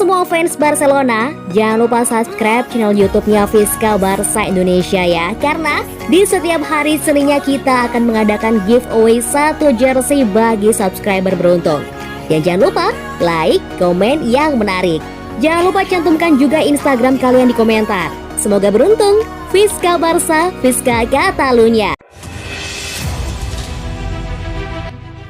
semua fans Barcelona, jangan lupa subscribe channel YouTube-nya Fiskal Barca Indonesia ya. Karena di setiap hari Seninnya kita akan mengadakan giveaway 1 jersey bagi subscriber beruntung. Dan jangan lupa like, komen yang menarik. Jangan lupa cantumkan juga Instagram kalian di komentar. Semoga beruntung. Fiskal Barca, Fiskal Catalunya.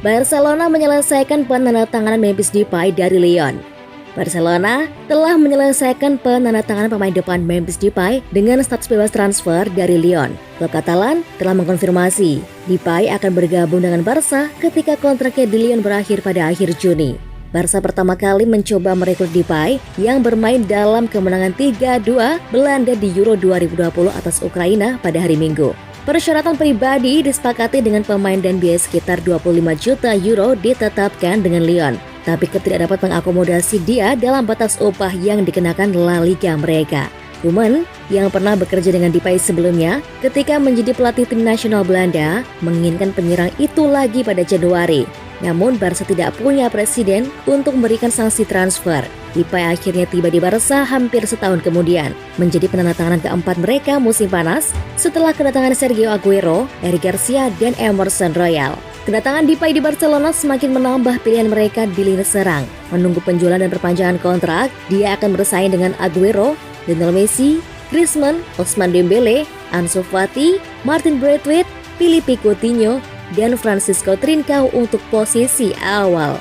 Barcelona menyelesaikan penandatanganan Memphis Depay dari Lyon. Barcelona telah menyelesaikan penandatanganan pemain depan Memphis Depay dengan status bebas transfer dari Lyon. Klub Katalan telah mengkonfirmasi Depay akan bergabung dengan Barca ketika kontraknya di Lyon berakhir pada akhir Juni. Barca pertama kali mencoba merekrut Depay yang bermain dalam kemenangan 3-2 Belanda di Euro 2020 atas Ukraina pada hari Minggu. Persyaratan pribadi disepakati dengan pemain dan biaya sekitar 25 juta euro ditetapkan dengan Lyon. Tapi klub tidak dapat mengakomodasi dia dalam batas upah yang dikenakan La Liga mereka. Koeman yang pernah bekerja dengan Depay sebelumnya ketika menjadi pelatih tim nasional Belanda menginginkan penyerang itu lagi pada Januari. Namun Barca tidak punya presiden untuk memberikan sanksi transfer. Depay akhirnya tiba di Barca hampir setahun kemudian, menjadi penandatanganan keempat mereka musim panas setelah kedatangan Sergio Aguero, Eric Garcia, dan Emerson Royal. Kedatangan Depay di Barcelona semakin menambah pilihan mereka di lini serang. Menunggu penjualan dan perpanjangan kontrak, dia akan bersaing dengan Aguero, Lionel Messi, Griezmann, Ousmane Dembele, Ansu Fati, Martin Braithwaite, Philippe Coutinho, dan Francisco Trincao untuk posisi awal.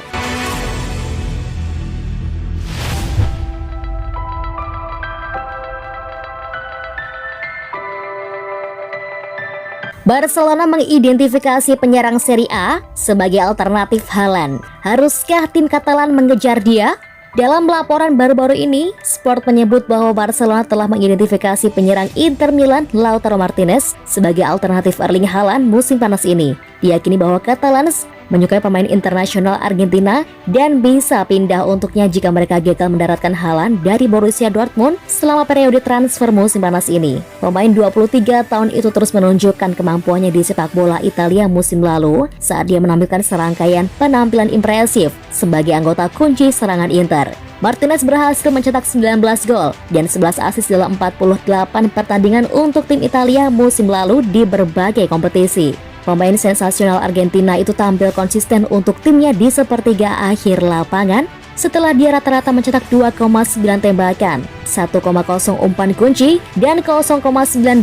Barcelona mengidentifikasi penyerang Serie A sebagai alternatif Haaland. Haruskah tim Katalan mengejar dia? Dalam laporan baru-baru ini, Sport menyebut bahwa Barcelona telah mengidentifikasi penyerang Inter Milan Lautaro Martinez sebagai alternatif Erling Haaland musim panas ini. Diyakini bahwa Catalans menyukai pemain internasional Argentina dan bisa pindah untuknya jika mereka gagal mendaratkan Haaland dari Borussia Dortmund selama periode transfer musim panas ini. Pemain 23 tahun itu terus menunjukkan kemampuannya di sepak bola Italia musim lalu saat dia menampilkan serangkaian penampilan impresif sebagai anggota kunci serangan Inter. Martinez berhasil mencetak 19 gol dan 11 assist dalam 48 pertandingan untuk tim Italia musim lalu di berbagai kompetisi. Pemain sensasional Argentina itu tampil konsisten untuk timnya di sepertiga akhir lapangan setelah dia rata-rata mencetak 2,9 tembakan, 1,0 umpan kunci, dan 0,9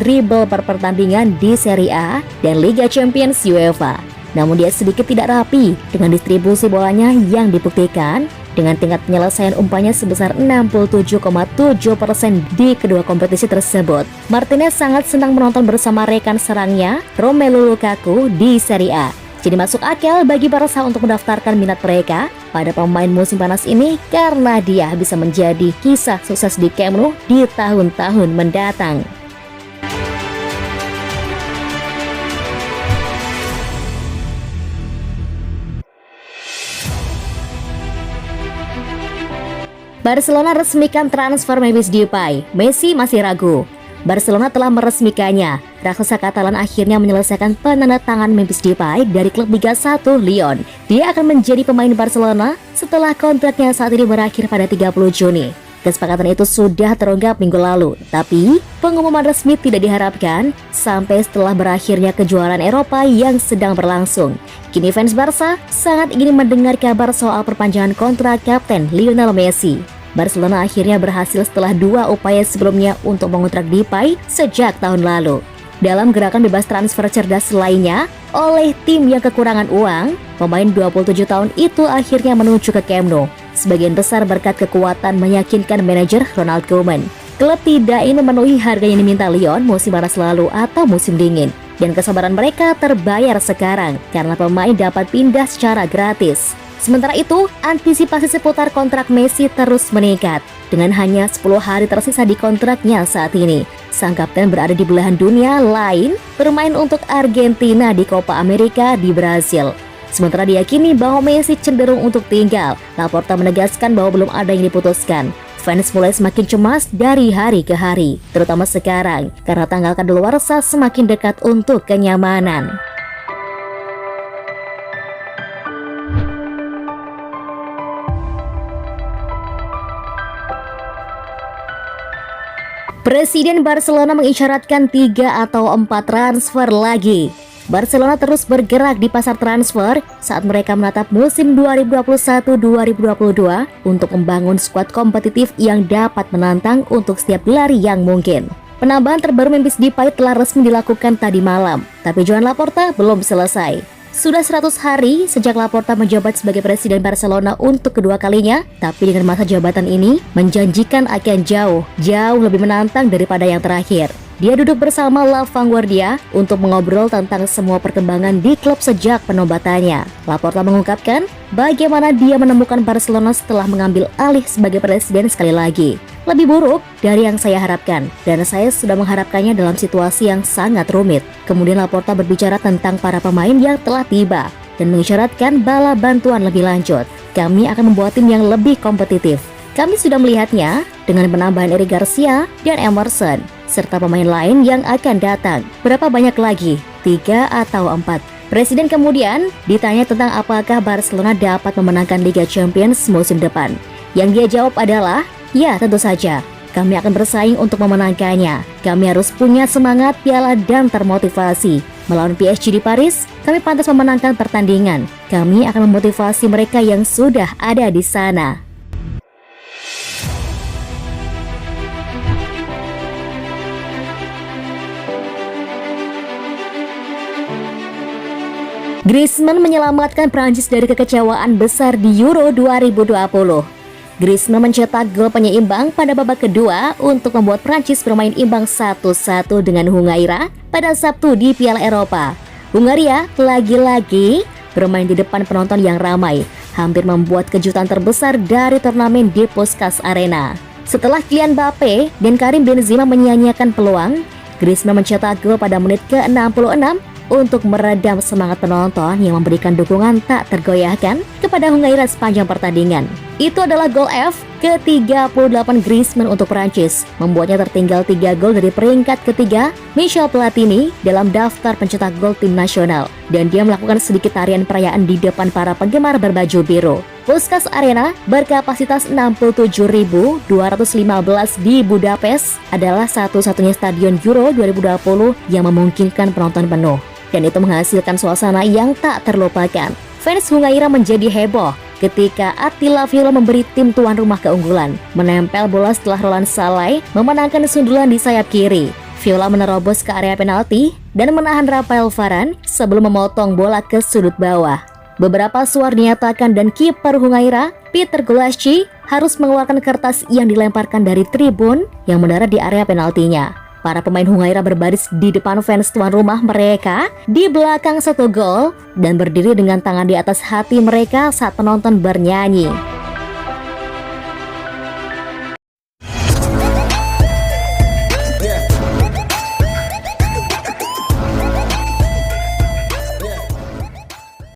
dribble per pertandingan di Serie A dan Liga Champions UEFA. Namun dia sedikit tidak rapi dengan distribusi bolanya yang dibuktikan dengan tingkat penyelesaian umpannya sebesar 67,7% di kedua kompetisi tersebut. Martinez sangat senang menonton bersama rekan serangnya Romelu Lukaku di Serie A. Jadi masuk akal bagi Barca untuk mendaftarkan minat mereka pada pemain musim panas ini karena dia bisa menjadi kisah sukses di Camp Nou di tahun-tahun mendatang. Barcelona resmikan transfer Memphis Depay. Messi masih ragu. Barcelona telah meresmikannya. Raksasa Katalan akhirnya menyelesaikan penandatangan Memphis Depay dari klub Liga 1 Lyon. Dia akan menjadi pemain Barcelona setelah kontraknya saat ini berakhir pada 30 Juni. Kesepakatan itu sudah terungkap minggu lalu, tapi pengumuman resmi tidak diharapkan sampai setelah berakhirnya kejuaraan Eropa yang sedang berlangsung. Kini fans Barca sangat ingin mendengar kabar soal perpanjangan kontrak Kapten Lionel Messi. Barcelona akhirnya berhasil setelah 2 upaya sebelumnya untuk mengontrak Depay sejak tahun lalu. Dalam gerakan bebas transfer cerdas lainnya, oleh tim yang kekurangan uang, pemain 27 tahun itu akhirnya menuju ke Camp Nou. Sebagian besar berkat kekuatan meyakinkan manajer Ronald Koeman. Klub tidak ingin memenuhi harga yang diminta Lyon musim panas lalu atau musim dingin. Dan kesabaran mereka terbayar sekarang karena pemain dapat pindah secara gratis. Sementara itu, antisipasi seputar kontrak Messi terus meningkat. Dengan hanya 10 hari tersisa di kontraknya saat ini, sang kapten berada di belahan dunia lain bermain untuk Argentina di Copa America di Brasil. Sementara diyakini bahwa Messi cenderung untuk tinggal, Laporta menegaskan bahwa belum ada yang diputuskan. Fans mulai semakin cemas dari hari ke hari, terutama sekarang, karena tanggal kadaluarsa semakin dekat untuk kenyamanan. Presiden Barcelona mengisyaratkan 3 atau 4 transfer lagi. Barcelona terus bergerak di pasar transfer saat mereka menatap musim 2021-2022 untuk membangun skuad kompetitif yang dapat menantang untuk setiap gelar yang mungkin. Penambahan terbaru Memphis Depay telah resmi dilakukan tadi malam, tapi Joan Laporta belum selesai. Sudah 100 hari sejak Laporta menjabat sebagai presiden Barcelona untuk kedua kalinya, tapi dengan masa jabatan ini menjanjikan akan jauh lebih menantang daripada yang terakhir. Dia duduk bersama La Vanguardia untuk mengobrol tentang semua perkembangan di klub sejak penobatannya. Laporta mengungkapkan bagaimana dia menemukan Barcelona setelah mengambil alih sebagai presiden sekali lagi. Lebih buruk dari yang saya harapkan, dan saya sudah mengharapkannya dalam situasi yang sangat rumit. Kemudian Laporta berbicara tentang para pemain yang telah tiba dan mengisyaratkan bala bantuan lebih lanjut. Kami akan membuat tim yang lebih kompetitif. Kami sudah melihatnya dengan penambahan Eric Garcia dan Emerson, serta pemain lain yang akan datang. Berapa banyak lagi? 3 atau 4? Presiden kemudian ditanya tentang apakah Barcelona dapat memenangkan Liga Champions musim depan. Yang dia jawab adalah, ya tentu saja, kami akan bersaing untuk memenangkannya. Kami harus punya semangat piala dan termotivasi. Melawan PSG di Paris, kami pantas memenangkan pertandingan. Kami akan memotivasi mereka yang sudah ada di sana. Griezmann menyelamatkan Prancis dari kekecewaan besar di Euro 2020. Griezmann mencetak gol penyeimbang pada babak kedua untuk membuat Prancis bermain imbang 1-1 dengan Hungaria pada Sabtu di Piala Eropa. Hungaria lagi-lagi bermain di depan penonton yang ramai, hampir membuat kejutan terbesar dari turnamen di Puskás Arena. Setelah Kylian Mbappe dan Karim Benzema menyia-nyiakan peluang, Griezmann mencetak gol pada menit ke-66 untuk meredam semangat penonton yang memberikan dukungan tak tergoyahkan kepada Hungaria sepanjang pertandingan. Itu adalah gol F ke-38 Griezmann untuk Prancis, membuatnya tertinggal 3 gol dari peringkat ketiga Michel Platini dalam daftar pencetak gol tim nasional, dan dia melakukan sedikit tarian perayaan di depan para penggemar berbaju biru. Puskás Arena berkapasitas 67.215 di Budapest adalah satu-satunya stadion Euro 2020 yang memungkinkan penonton penuh, dan itu menghasilkan suasana yang tak terlupakan. Fans Hungaria menjadi heboh ketika Attila Viola memberi tim tuan rumah keunggulan, menempel bola setelah Roland Salai memenangkan sundulan di sayap kiri. Viola menerobos ke area penalti dan menahan Rafael Varane sebelum memotong bola ke sudut bawah. Beberapa suar dinyatakan dan kiper Hungaria, Peter Gulácsi, harus mengeluarkan kertas yang dilemparkan dari tribun yang mendarat di area penaltinya. Para pemain Hungaria berbaris di depan fans tuan rumah mereka di belakang satu gol dan berdiri dengan tangan di atas hati mereka saat penonton bernyanyi.